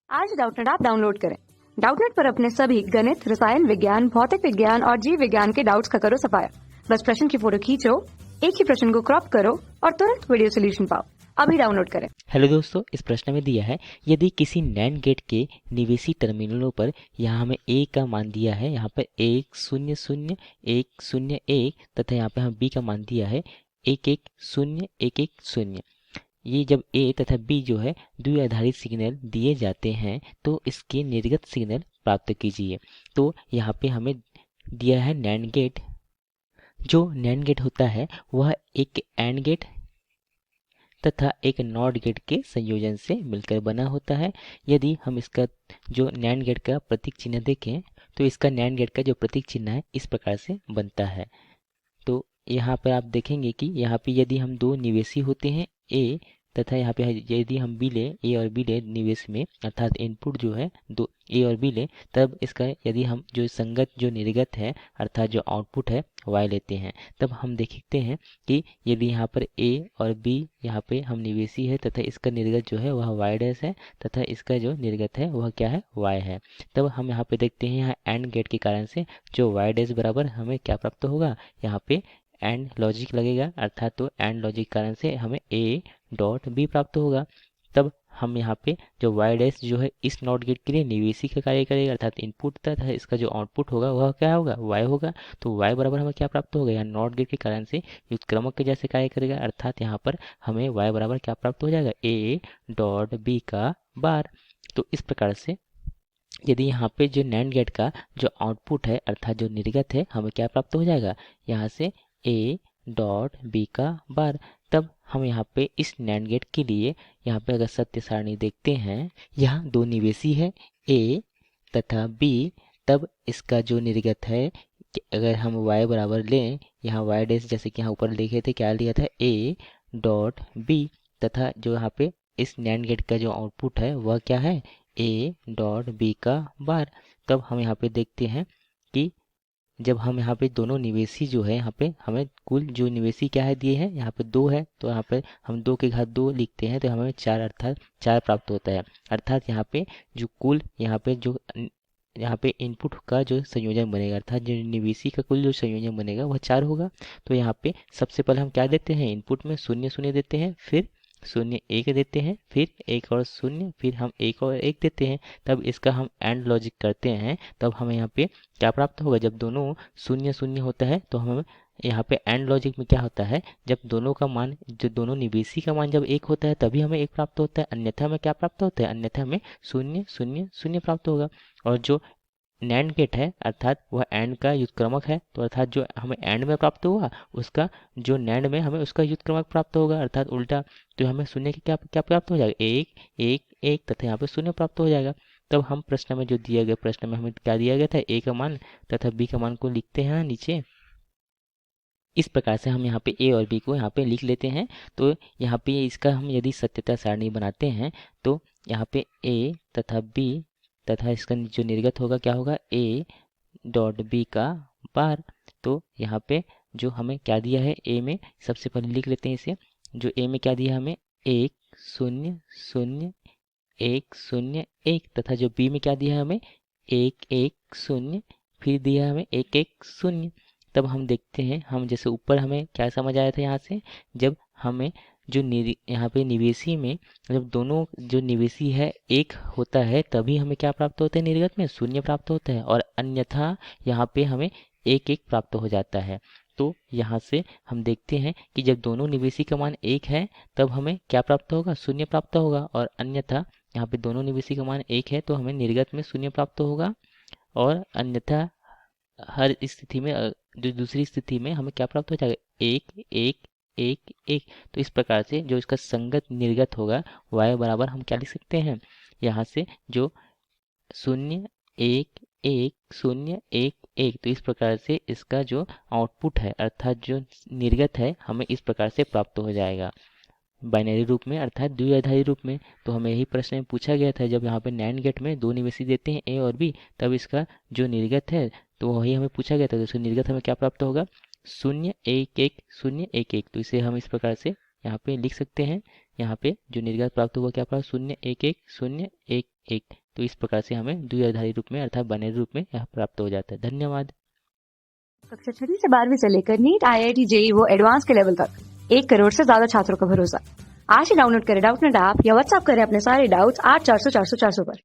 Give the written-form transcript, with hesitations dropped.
आज Doubtnut app download करें। Doubtnut पर अपने सभी गणित, रसायन विज्ञान, भौतिक विज्ञान और जीव विज्ञान के डाउट्स का करो सफाया। बस प्रश्न की फोटो खींचो, एक ही प्रश्न को क्रॉप करो और तुरंत वीडियो सोल्यूशन पाओ। अभी डाउनलोड करें। हेलो दोस्तों, इस प्रश्न में दिया है यदि किसी नैंड गेट के निवेशी टर्मिनलों पर यहाँ हमें ए का मान दिया है, यहाँ पर 1 0 0 1 0 1 तथा यहाँ पे हमें बी का मान दिया है 1 1 0 1 1 0। ये जब ए तथा बी जो है द्वि आधारित सिग्नल दिए जाते हैं तो इसके निर्गत सिग्नल प्राप्त कीजिए। तो यहाँ पे हमें दिया है नैंड गेट। जो नैंड गेट होता है वह एक एंड गेट तथा एक नॉट गेट के संयोजन से मिलकर बना होता है। यदि हम इसका जो नैंड गेट का प्रतीक चिन्ह देखें तो इसका नैंड गेट का जो प्रतीक चिन्ह है इस प्रकार से बनता है। तो यहाँ पर आप देखेंगे कि यहाँ पे यदि हम दो निवेशी होते हैं ए तथा यहाँ पे यदि हम बी ले, ए और बी ले निवेश में, अर्थात इनपुट जो है दो ए और बी ले, तब इसका यदि हम जो संगत जो निर्गत है अर्थात जो आउटपुट है वाई लेते हैं, तब हम देखते हैं कि यदि यहाँ पर ए और बी यहाँ पे हम निवेशी है तथा इसका निर्गत जो है वह वाई डैश है तथा इसका जो निर्गत है वह क्या है वाई है, तब हम यहाँ पे देखते हैं यहाँ एंड गेट के कारण से जो वाई डैश बराबर हमें क्या प्राप्त होगा, यहाँ पे एंड लॉजिक लगेगा अर्थात तो एंड लॉजिक कारण से हमें ए डॉट बी प्राप्त होगा। तब हम यहाँ पे जो वाई डैश जो है इस नॉट गेट के लिए निवेशी का कार्य करेगा अर्थात इनपुट तथा इसका जो आउटपुट होगा वह क्या होगा, वाई होगा। तो वाई बराबर हमें क्या प्राप्त होगा, यहाँ नॉट गेट के कारण से युक्तक्रमक के जैसे कार्य करेगा अर्थात यहाँ पर हमें वाई बराबर क्या प्राप्त हो जाएगा, ए डॉट बी का बार। तो इस प्रकार से यदि यहाँ पे जो नैंड गेट का जो आउटपुट है अर्थात जो निर्गत है हमें क्या प्राप्त हो जाएगा, यहाँ से ए डॉट बी का बार। तब हम यहाँ पे इस नैंड गेट के लिए यहाँ पे अगर सत्य सारणी देखते हैं, यहाँ दो निवेशी है ए तथा बी, तब इसका जो निर्गत है कि अगर हम y बराबर लें, यहाँ y डैश जैसे कि यहाँ ऊपर लिखे थे क्या लिया था a डॉट बी, तथा जो यहाँ पे इस नैंड गेट का जो आउटपुट है वह क्या है a डॉट बी का बार। तब हम यहाँ पे देखते हैं कि जब हम यहाँ पे दोनों निवेशी जो है यहाँ पे हमें कुल जो निवेशी क्या है दिए हैं, यहाँ पे 2 है तो यहाँ पे हम 2 के घात 2 लिखते हैं तो हमें 4 अर्थात 4 प्राप्त होता है। अर्थात यहाँ पे जो कुल यहाँ पे जो यहाँ पे इनपुट का जो संयोजन बनेगा अर्थात जो निवेशी का कुल जो संयोजन बनेगा वह 4 होगा। तो यहाँ पे सबसे पहले हम क्या देते हैं, इनपुट में 0 0 देते हैं, फिर 0 1 देते हैं, फिर 1 और 0, फिर हम 1 और 1 देते हैं। तब इसका हम एंड लॉजिक करते हैं, तब हमें यहाँ पे क्या प्राप्त होगा, जब दोनों 0 0 होता है तो हमें यहाँ पे एंड लॉजिक में क्या होता है, जब दोनों का मान जो दोनों निवेशी का मान जब 1 होता है तभी हमें 1 प्राप्त होता है, अन्यथा हमें क्या प्राप्त होता है, अन्यथा हमें 0 0 0 प्राप्त होगा। और जो नैंड गेट है अर्थात वह एंड का युत्क्रमक है, तो अर्थात जो हमें एंड में प्राप्त हुआ उसका जो नैंड में हमें उसका युत्क्रमक प्राप्त होगा अर्थात उल्टा, तो हमें शून्य के क्या क्या प्राप्त हो जाएगा, 1 1 1 तथा यहाँ पे 0 प्राप्त हो जाएगा। तब हम प्रश्न में जो दिया गया, प्रश्न में हमें क्या दिया गया था, ए का मान तथा बी का मान को लिखते हैं नीचे। इस प्रकार से हम यहाँ पे ए और बी को यहाँ पे लिख लेते हैं। तो यहाँ पे इसका हम यदि सत्यता सारणी बनाते हैं तो यहाँ पे ए तथा बी तथा इसका जो निर्गत होगा क्या होगा, ए डॉट बी का बार। तो यहाँ पे जो हमें क्या दिया है ए में, सबसे पहले लिख लेते हैं इसे। जो ए में क्या दिया हमें, 1 0 0 1 0 1 तथा जो बी में क्या दिया है हमें 1 1 0, फिर दिया है हमें 1 1 0। तब हम देखते हैं, हम जैसे ऊपर हमें क्या समझ आया था यहाँ से, जब हमें जो यहाँ पे निवेशी में जब दोनों जो निवेशी है 1 होता है तभी हमें क्या प्राप्त होता है, निर्गत में 0 प्राप्त होता है, और अन्यथा यहाँ पे हमें 1 1 प्राप्त हो जाता है। तो यहाँ से हम देखते हैं कि जब दोनों निवेशी का मान 1 है तब हमें क्या प्राप्त होगा, 0 प्राप्त होगा, और अन्यथा यहाँ पे दोनों निवेशी का मान 1 है तो हमें निर्गत में 0 प्राप्त होगा, और अन्यथा हर स्थिति में जो दूसरी स्थिति में हमें क्या प्राप्त हो जाएगा, 1 1 1 1। तो इस प्रकार से जो इसका संगत निर्गत होगा y बराबर हम क्या लिख सकते हैं, यहाँ से जो 0 1 1 0 1 1, तो इस प्रकार से इसका जो आउटपुट है अर्थात जो निर्गत है हमें इस प्रकार से प्राप्त हो जाएगा बाइनरी रूप में अर्थात द्विआधारी रूप में। तो हमें यही प्रश्न में पूछा गया था, जब यहाँ पे नैंड गेट में दो निवेशी देते हैं ए और बी तब इसका जो निर्गत है तो वही हमें पूछा गया था, तो इसका निर्गत हमें क्या प्राप्त होगा, 0 1 1 0 1 1। तो इसे हम इस प्रकार से यहाँ पे लिख सकते हैं, यहाँ पे जो निर्गत प्राप्त होगा क्या प्राप्त, 0 1 1 0 1 1। तो इस प्रकार से हमें द्विआधारी रूप में अर्थात बाइनरी रूप में यह प्राप्त हो जाता है। धन्यवाद। कक्षा 6 से 12वीं से लेकर नीट, IIT, JEE वो एडवांस के लेवल तक 1 करोड़ से ज्यादा छात्रों का भरोसा। आज ही डाउनलोड करें डाउटनेट ऐप या व्हाट्सएप करें अपने सारे डाउट्स 8400 400 400 पर।